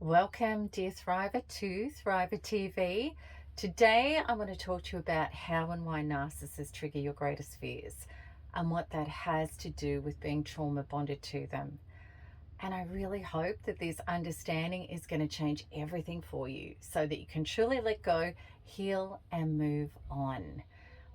Welcome, dear Thriver, to Thriver TV. Today, I want to talk to you about how and why narcissists trigger your greatest fears and what that has to do with being trauma bonded to them. And I really hope that this understanding is going to change everything for you so that you can truly let go, heal, and move on.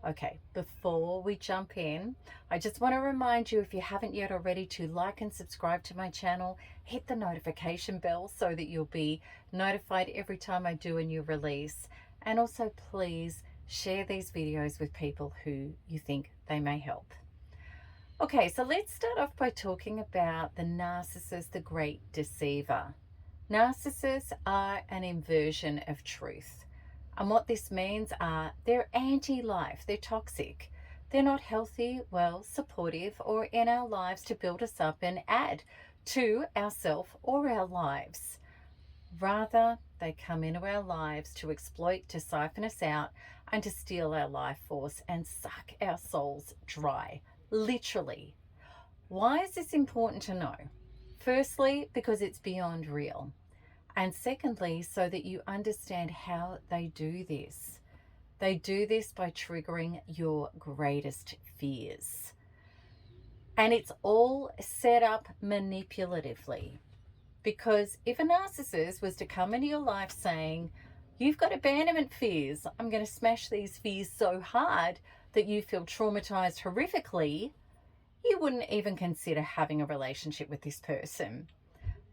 Okay, before we jump in, I just want to remind you, if you haven't yet already, to like and subscribe to my channel, hit the notification bell so that you'll be notified every time I do a new release. And also, please share these videos with people who you think they may help. Okay, so let's start off by talking about the narcissist, the great deceiver. Narcissists are an inversion of truth. And what this means are they're anti-life, they're toxic. They're not healthy, well, supportive, or in our lives to build us up and add to ourselves or our lives. Rather, they come into our lives to exploit, to siphon us out, and to steal our life force and suck our souls dry, literally. Why is this important to know? Firstly, because it's beyond real. And secondly, so that you understand how they do this. They do this by triggering your greatest fears. And it's all set up manipulatively. Because if a narcissist was to come into your life saying, you've got abandonment fears, I'm going to smash these fears so hard that you feel traumatized horrifically, you wouldn't even consider having a relationship with this person.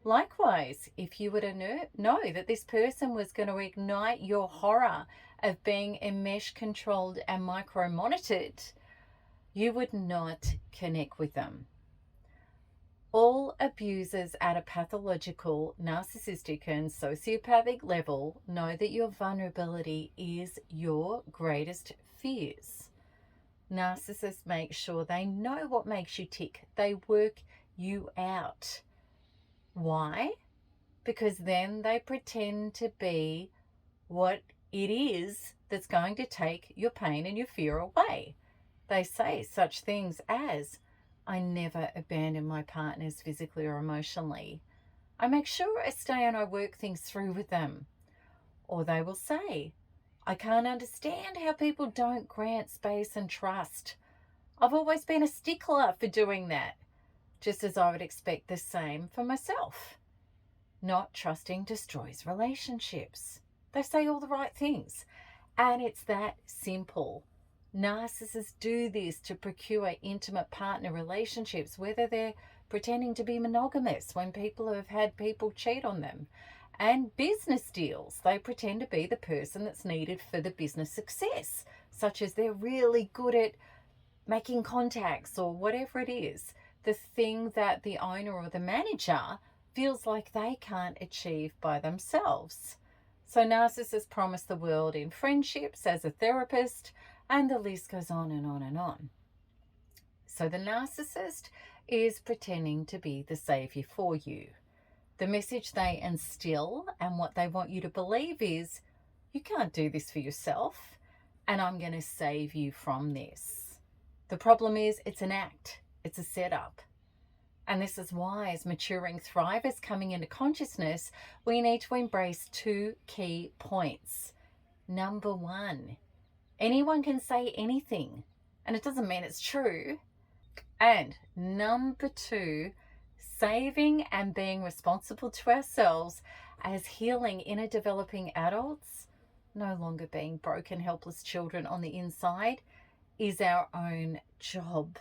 Likewise, if you were to know that this person was going to ignite your horror of being enmesh controlled and micro-monitored, you would not connect with them. All abusers at a pathological, narcissistic and sociopathic level know that your vulnerability is your greatest fears. Narcissists make sure they know what makes you tick. They work you out. Why? Because then they pretend to be what it is that's going to take your pain and your fear away. They say such things as, I never abandon my partners physically or emotionally. I make sure I stay and I work things through with them. Or they will say, I can't understand how people don't grant space and trust. I've always been a stickler for doing that. Just as I would expect the same for myself. Not trusting destroys relationships. They say all the right things. And it's that simple. Narcissists do this to procure intimate partner relationships, whether they're pretending to be monogamous when people have had people cheat on them. And business deals. They pretend to be the person that's needed for the business success, such as they're really good at making contacts or whatever it is. The thing that the owner or the manager feels like they can't achieve by themselves. So narcissists promise the world in friendships, as a therapist, and the list goes on and on and on. So the narcissist is pretending to be the savior for you. The message they instill and what they want you to believe is, you can't do this for yourself, and I'm going to save you from this. The problem is, it's an act. It's a setup. And this is why, as maturing thrivers coming into consciousness, we need to embrace two key points. Number one, anyone can say anything, and it doesn't mean it's true. And number two, saving and being responsible to ourselves as healing inner developing adults, no longer being broken, helpless children on the inside, is our own job.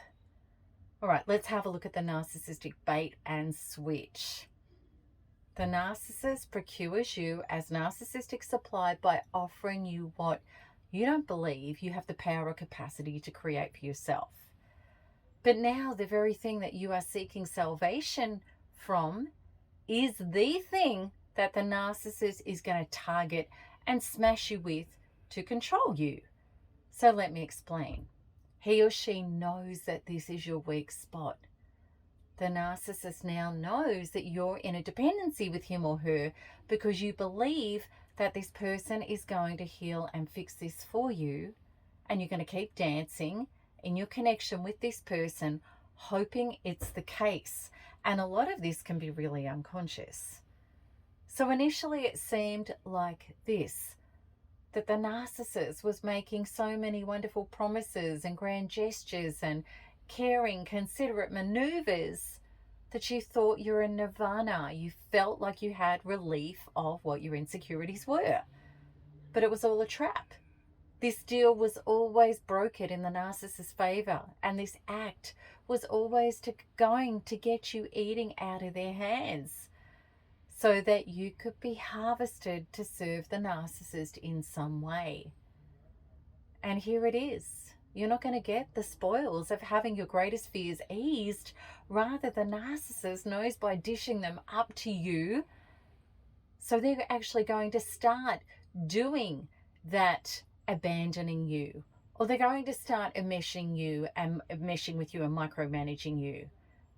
All right, let's have a look at the narcissistic bait and switch. The narcissist procures you as narcissistic supply by offering you what you don't believe you have the power or capacity to create for yourself. But now the very thing that you are seeking salvation from is the thing that the narcissist is going to target and smash you with to control you. So let me explain. He or she knows that this is your weak spot. The narcissist now knows that you're in a dependency with him or her because you believe that this person is going to heal and fix this for you, and you're going to keep dancing in your connection with this person, hoping it's the case. And a lot of this can be really unconscious. So initially it seemed like this, that the narcissist was making so many wonderful promises and grand gestures and caring, considerate maneuvers that you thought you were in nirvana. You felt like you had relief of what your insecurities were. But it was all a trap. This deal was always brokered in the narcissist's favor, and this act was always going to get you eating out of their hands so that you could be harvested to serve the narcissist in some way. And here it is. You're not going to get the spoils of having your greatest fears eased. Rather, the narcissist knows by dishing them up to you. So they're actually going to start doing that, abandoning you, or they're going to start enmeshing you and meshing with you and micromanaging you.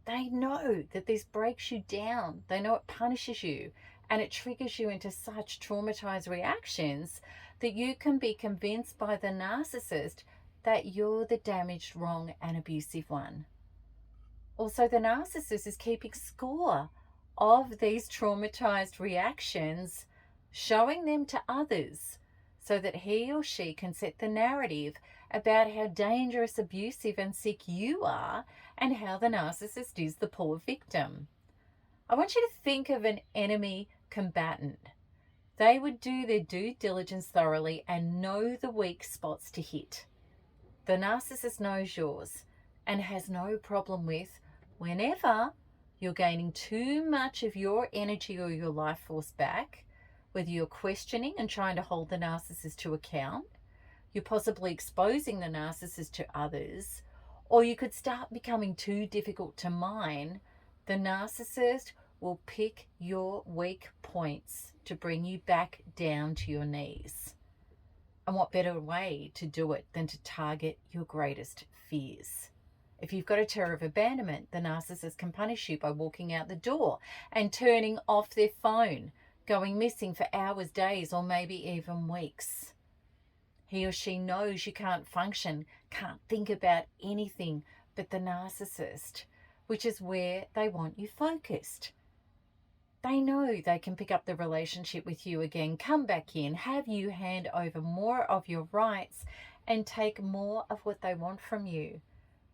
They know that this breaks you down. They know it punishes you, and it triggers you into such traumatized reactions that you can be convinced by the narcissist that you're the damaged, wrong, and abusive one. Also, the narcissist is keeping score of these traumatized reactions, showing them to others so that he or she can set the narrative about how dangerous, abusive, and sick you are, and how the narcissist is the poor victim. I want you to think of an enemy combatant. They would do their due diligence thoroughly and know the weak spots to hit. The narcissist knows yours and has no problem with whenever you're gaining too much of your energy or your life force back, whether you're questioning and trying to hold the narcissist to account, you're possibly exposing the narcissist to others, or you could start becoming too difficult to mine. The narcissist will pick your weak points to bring you back down to your knees. And what better way to do it than to target your greatest fears? If you've got a terror of abandonment, the narcissist can punish you by walking out the door and turning off their phone, going missing for hours, days, or maybe even weeks. He or she knows you can't function, can't think about anything but the narcissist, which is where they want you focused. They know they can pick up the relationship with you again, come back in, have you hand over more of your rights, and take more of what they want from you,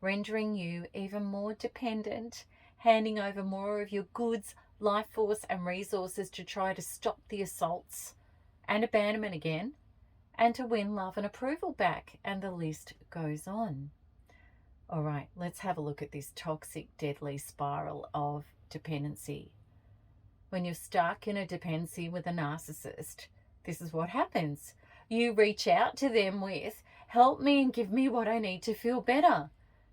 rendering you even more dependent, handing over more of your goods, life force, and resources to try to stop the assaults and abandonment again, and to win love and approval back, and the list goes on. All right, let's have a look at this toxic, deadly spiral of dependency. When you're stuck in a dependency with a narcissist, this is what happens. You reach out to them with, help me and give me what I need to feel better.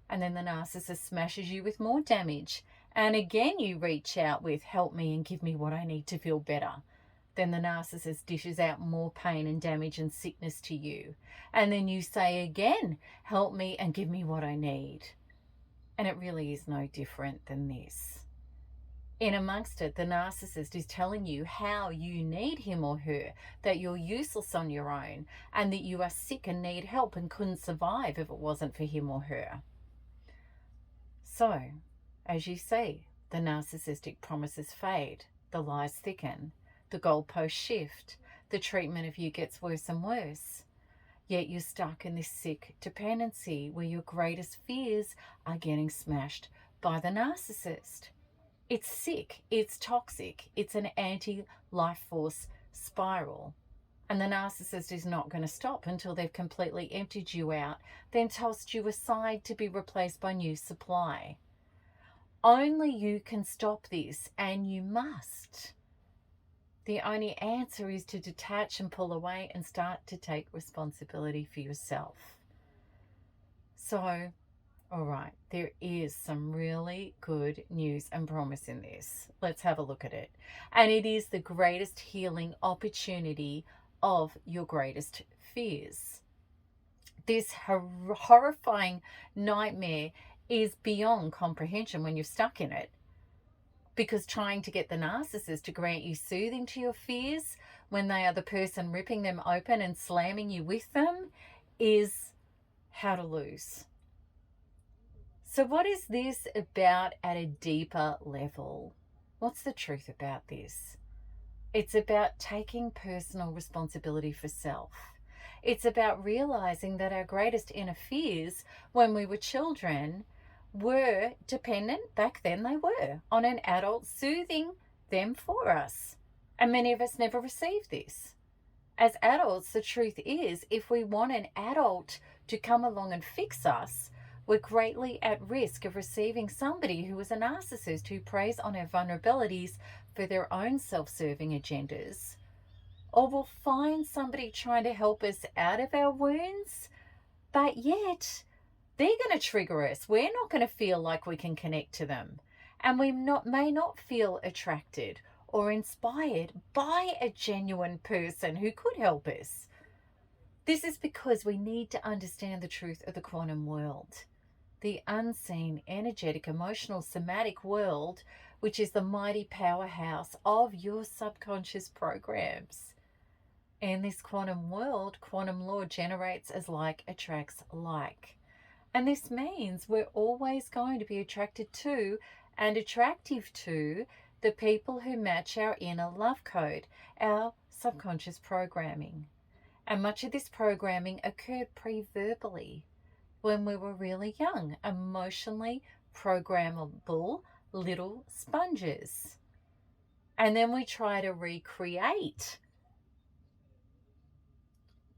And then the narcissist smashes you with more damage. And again, you reach out with, help me and give me what I need to feel better. Then the narcissist dishes out more pain and damage and sickness to you. And then you say again, help me and give me what I need. And it really is no different than this. In amongst it, the narcissist is telling you how you need him or her, that you're useless on your own, and that you are sick and need help and couldn't survive if it wasn't for him or her. So, as you see, the narcissistic promises fade, the lies thicken, the goalposts shift, the treatment of you gets worse and worse. Yet you're stuck in this sick dependency where your greatest fears are getting smashed by the narcissist. It's sick, it's toxic, it's an anti-life force spiral. And the narcissist is not going to stop until they've completely emptied you out, then tossed you aside to be replaced by new supply. Only you can stop this, and you must. The only answer is to detach and pull away and start to take responsibility for yourself. So, all right, there is some really good news and promise in this. Let's have a look at it. And it is the greatest healing opportunity of your greatest fears. This horrifying nightmare is beyond comprehension when you're stuck in it. Because trying to get the narcissist to grant you soothing to your fears when they are the person ripping them open and slamming you with them is how to lose. So what is this about at a deeper level? What's the truth about this? It's about taking personal responsibility for self. It's about realizing that our greatest inner fears when we were children were dependent, back then they were, on an adult soothing them for us. And many of us never received this. As adults, the truth is, if we want an adult to come along and fix us, we're greatly at risk of receiving somebody who is a narcissist who preys on our vulnerabilities for their own self-serving agendas. Or we'll find somebody trying to help us out of our wounds, but yet they're going to trigger us. We're not going to feel like we can connect to them. And we may not feel attracted or inspired by a genuine person who could help us. This is because we need to understand the truth of the quantum world, the unseen, energetic, emotional, somatic world, which is the mighty powerhouse of your subconscious programs. In this quantum world, quantum law generates as like attracts like. And this means we're always going to be attracted to and attractive to the people who match our inner love code, our subconscious programming. And much of this programming occurred pre-verbally when we were really young, emotionally programmable little sponges. And then we try to recreate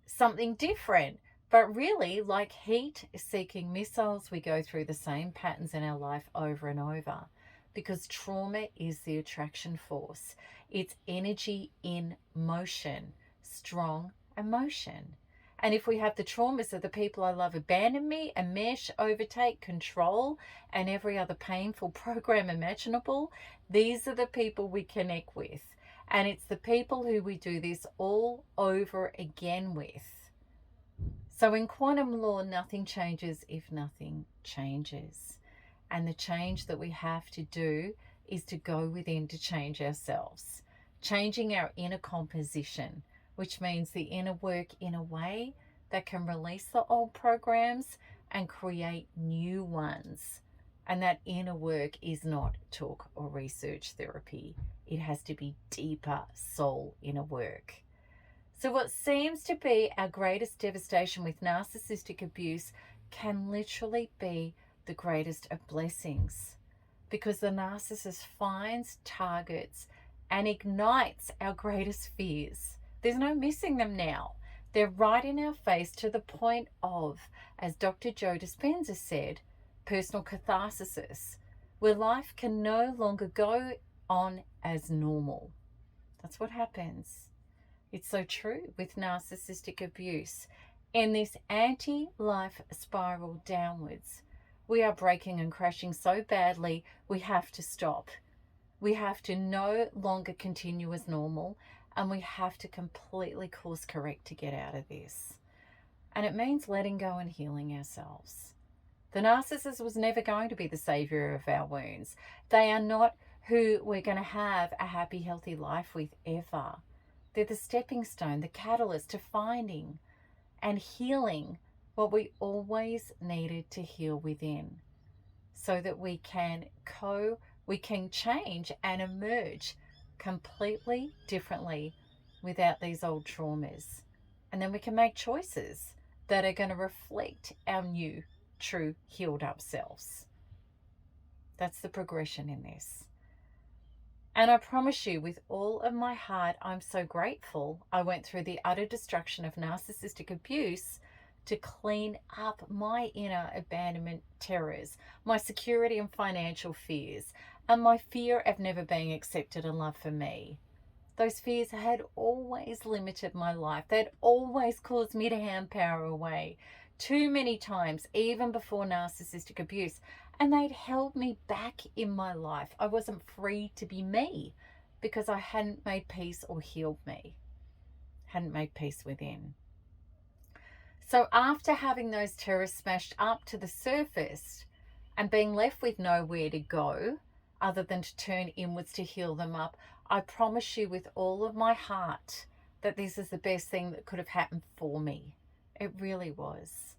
something different. But really, like heat-seeking missiles, we go through the same patterns in our life over and over, because trauma is the attraction force. It's energy in motion, strong emotion. And if we have the traumas of the people I love abandon me, enmesh, overtake, control, and every other painful program imaginable, these are the people we connect with. And it's the people who we do this all over again with. So in quantum law, nothing changes if nothing changes. And the change that we have to do is to go within to change ourselves. Changing our inner composition, which means the inner work in a way that can release the old programs and create new ones. And that inner work is not talk or research therapy. It has to be deeper soul inner work. So what seems to be our greatest devastation with narcissistic abuse can literally be the greatest of blessings, because the narcissist finds, targets, and ignites our greatest fears. There's no missing them now. They're right in our face, to the point of, as Dr. Joe Dispenza said, personal catharsis, where life can no longer go on as normal. That's what happens. It's so true with narcissistic abuse. In this anti-life spiral downwards, we are breaking and crashing so badly, we have to stop. We have to no longer continue as normal, and we have to completely course correct to get out of this. And it means letting go and healing ourselves. The narcissist was never going to be the savior of our wounds. They are not who we're going to have a happy, healthy life with ever. They're the stepping stone, the catalyst to finding and healing what we always needed to heal within, so that we can change and emerge completely differently without these old traumas. And then we can make choices that are going to reflect our new, true, healed up selves. That's the progression in this. And I promise you, with all of my heart, I'm so grateful I went through the utter destruction of narcissistic abuse to clean up my inner abandonment terrors, my security and financial fears, and my fear of never being accepted and loved for me. Those fears had always limited my life. They'd always caused me to hand power away too many times, even before narcissistic abuse. And they'd held me back in my life. I wasn't free to be me because I hadn't made peace or healed me, hadn't made peace within. So after having those terrors smashed up to the surface and being left with nowhere to go other than to turn inwards to heal them up, I promise you with all of my heart that this is the best thing that could have happened for me. It really was.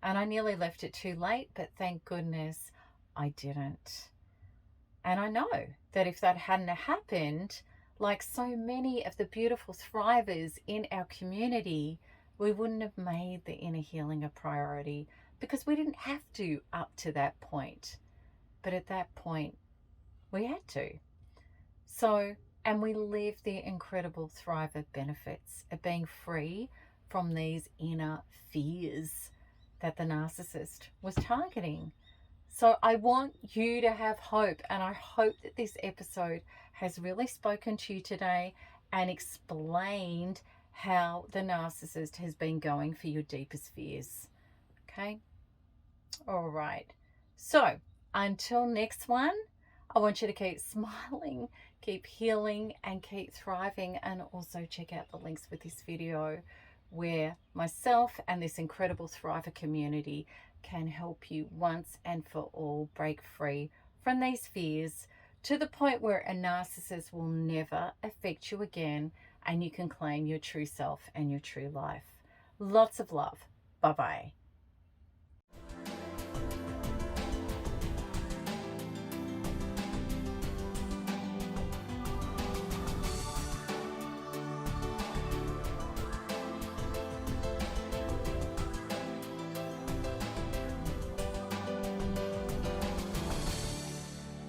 And I nearly left it too late, but thank goodness I didn't. And I know that if that hadn't happened, like so many of the beautiful thrivers in our community, we wouldn't have made the inner healing a priority because we didn't have to up to that point. But at that point, we had to. So, and we live the incredible thriver benefits of being free from these inner fears that the narcissist was targeting. So I want you to have hope, and I hope that this episode has really spoken to you today and explained how the narcissist has been going for your deepest fears. Okay? All right. So until next one, I want you to keep smiling, keep healing, and keep thriving. And also check out the links with this video where myself and this incredible Thriver community can help you once and for all break free from these fears to the point where a narcissist will never affect you again and you can claim your true self and your true life. Lots of love. Bye-bye.